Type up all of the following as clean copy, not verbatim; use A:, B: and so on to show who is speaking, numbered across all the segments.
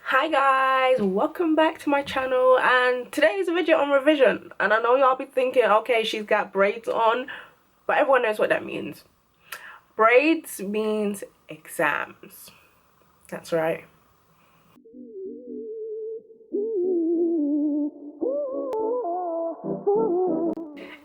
A: Hi guys, welcome back to my channel, and today's a video on revision. And I know y'all be thinking, okay, she's got braids on, but everyone knows what that means. Braids means exams. That's right.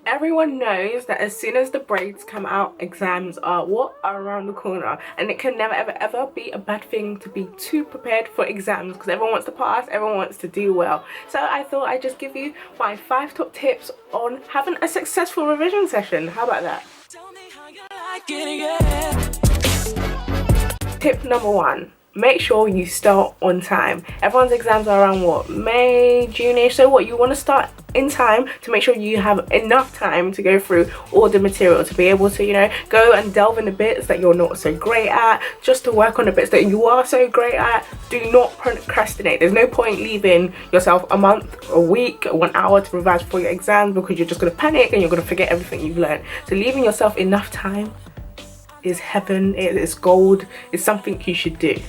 A: Everyone knows that as soon as the braids come out, exams are around the corner, and it can never ever be a bad thing to be too prepared for exams, because everyone wants to pass, everyone wants to do well. So I thought I'd just give you my 5 top tips on having a successful revision session. How about that? Tip number 1. Make sure you start on time. Everyone's exams are around May, June-ish. So you want to start in time to make sure you have enough time to go through all the material, to be able to, go and delve in the bits that you're not so great at, just to work on the bits that you are so great at. Do not procrastinate. There's no point leaving yourself a month, a week, 1 hour to revise for your exams, because you're just going to panic and you're going to forget everything you've learned. So leaving yourself enough time is heaven, it is gold, it's something you should do.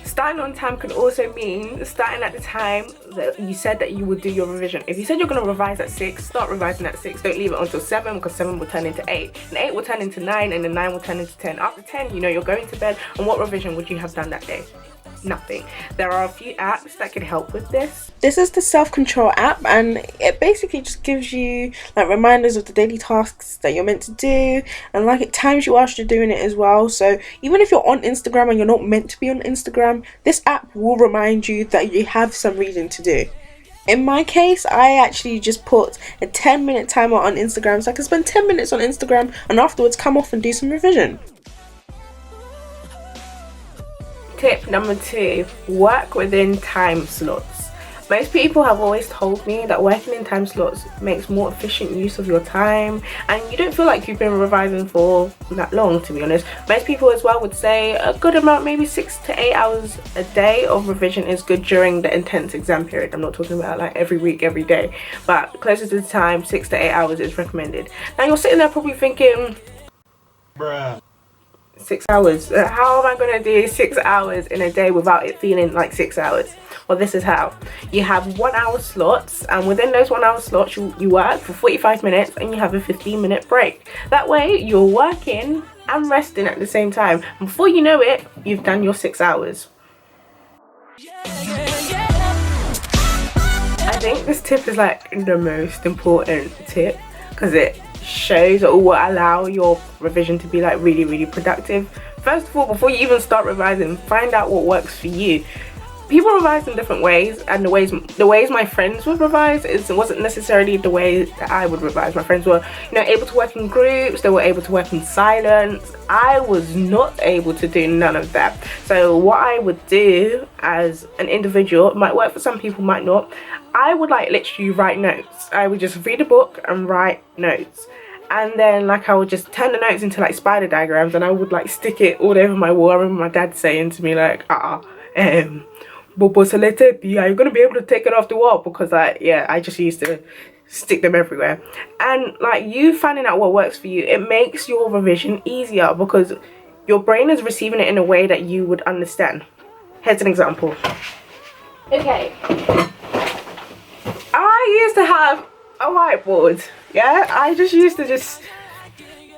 A: Starting on time can also mean starting at the time that you said that you would do your revision. If you said you're going to revise at 6, start revising at 6. Don't leave it until 7, because 7 will turn into 8. And 8 will turn into 9, and then 9 will turn into 10. After 10, you're going to bed. And what revision would you have done that day? Nothing. There are a few apps that can help with this. This is the self-control app, and it basically just gives you reminders of the daily tasks that you're meant to do, and it times you whilst you're doing it as well. So even if you're on Instagram and you're not meant to be on Instagram, this app will remind you that you have some reading to do. In my case, I actually just put a 10-minute timer on Instagram, so I can spend 10 minutes on Instagram and afterwards come off and do some revision. Tip number 2, work within time slots. Most people have always told me that working in time slots makes more efficient use of your time, and you don't feel like you've been revising for that long, to be honest. Most people as well would say a good amount, maybe 6 to 8 hours a day of revision is good during the intense exam period. I'm not talking about every week, every day, but closer to the time, 6 to 8 hours is recommended. Now you're sitting there probably thinking, bruh, 6 hours. How am I going to do 6 hours in a day without it feeling like 6 hours? Well, this is how. You have 1 hour slots, and within those 1 hour slots you work for 45 minutes and you have a 15-minute break. That way you're working and resting at the same time. Before you know it, you've done your 6 hours. I think this tip is the most important tip, because it shows or will allow your revision to be really productive. First of all, before you even start revising, find out what works for you. People revise in different ways, and the ways my friends would revise wasn't necessarily the way that I would revise. My friends were able to work in groups, they were able to work in silence. I was not able to do none of that. So what I would do as an individual, it might work for some people, might not, I would literally write notes. I would just read a book and write notes, and then I would just turn the notes into spider diagrams, and I would stick it all over my wall. I remember my dad saying to me Bobo Saletepi, are you gonna be able to take it off the wall? Because I just used to stick them everywhere. And you finding out what works for you, it makes your revision easier, because your brain is receiving it in a way that you would understand. Here's an example. Okay, I used to have a whiteboard. Yeah, I just used to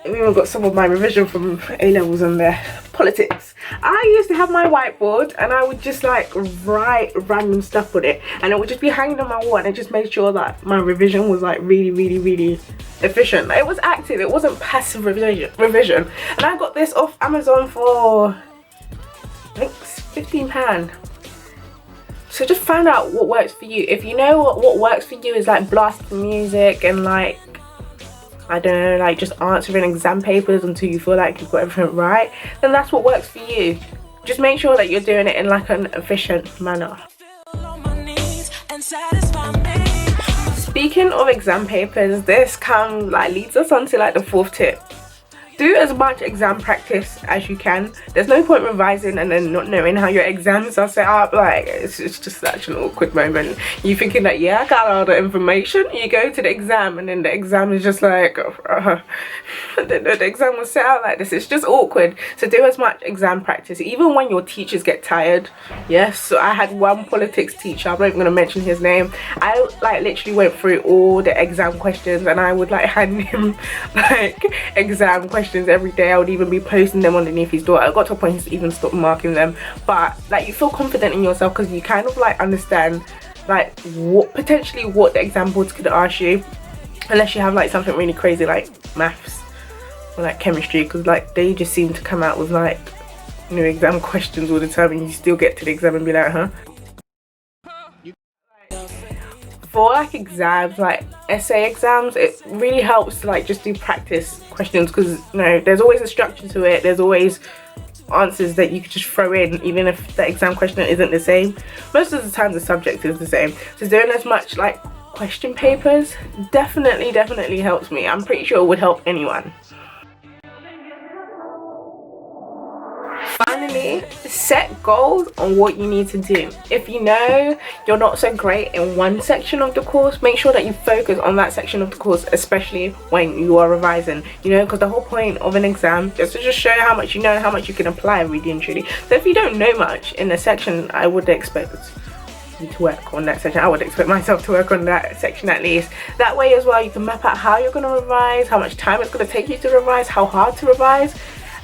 A: I've even got some of my revision from A-levels on there. Politics. I used to have my whiteboard, and I would just write random stuff on it, and it would just be hanging on my wall, and it just made sure that my revision was really efficient. It was active, it wasn't passive revision. And I got this off Amazon for I think £15. So just find out what works for you. If you know what works for you is blasting music and I don't know, just answering exam papers until you feel like you've got everything right, then that's what works for you. Just make sure that you're doing it in an efficient manner. Speaking of exam papers, this leads us on to the 4th tip. do as much exam practice as you can. There's no point revising and then not knowing how your exams are set up. Like, it's just such an awkward moment. You thinking that, yeah, I got all the information. You go to the exam and then the exam is just like, the exam was set out like this. It's just awkward. So do as much exam practice, even when your teachers get tired. Yes, so I had one politics teacher, I'm not even going to mention his name. I like literally went through all the exam questions and I would like hand him like exam questions every day. I would even be posting them underneath his door. I got to a point he even stopped marking them. But like, you feel confident in yourself because you kind of like understand like what the exam boards could ask you, unless you have like something really crazy like maths or like chemistry, because like they just seem to come out with like new exam questions all the time and you still get to the exam and be like, huh? For like exams, like essay exams, it really helps to like just do practice questions, because you know there's always a structure to it. There's always answers that you could just throw in, even if the exam question isn't the same. Most of the time the subject is the same, so doing as much like question papers definitely helps me. I'm pretty sure it would help anyone. Finally, set goals on what you need to do. If you know you're not so great in one section of the course, make sure that you focus on that section of the course, especially when you are revising, you know, because the whole point of an exam is to just show how much you know and how much you can apply really and truly. So if you don't know much in a section, I would expect you to work on that section. I would expect myself to work on that section at least. That way as well you can map out how you're going to revise, how much time it's going to take you to revise, how hard to revise.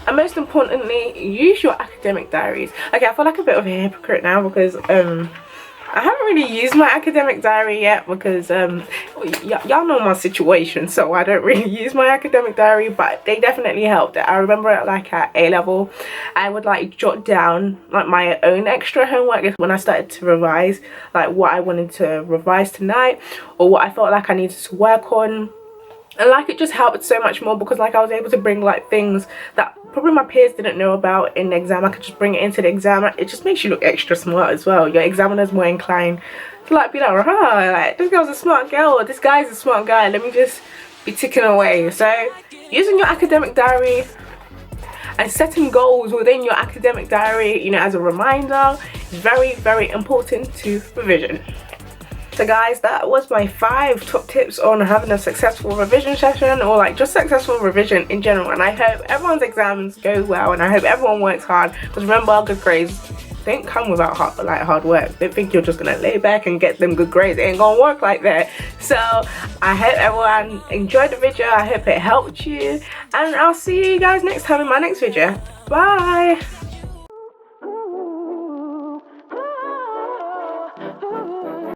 A: And most importantly, use your academic diaries. Okay, I feel like a bit of a hypocrite now because I haven't really used my academic diary yet because y'all know my situation, so I don't really use my academic diary, but they definitely helped. I remember like at A level, I would like jot down like my own extra homework when I started to revise, like what I wanted to revise tonight or what I felt like I needed to work on. And like it just helped so much more because like I was able to bring like things that probably my peers didn't know about in the exam. I could just bring it into the exam. It just makes you look extra smart as well. Your examiner's more inclined to like be like, oh, like this girl's a smart girl or this guy's a smart guy, let me just be ticking away. So using your academic diary and setting goals within your academic diary, you know, as a reminder is very important to revision. So guys, that was my 5 top tips on having a successful revision session, or like just successful revision in general. And I hope everyone's exams go well and I hope everyone works hard, because remember, good grades don't come without hard work. Don't think you're just gonna lay back and get them good grades. It ain't gonna work like that. So I hope everyone enjoyed the video. I hope it helped you, and I'll see you guys next time in my next video. Bye.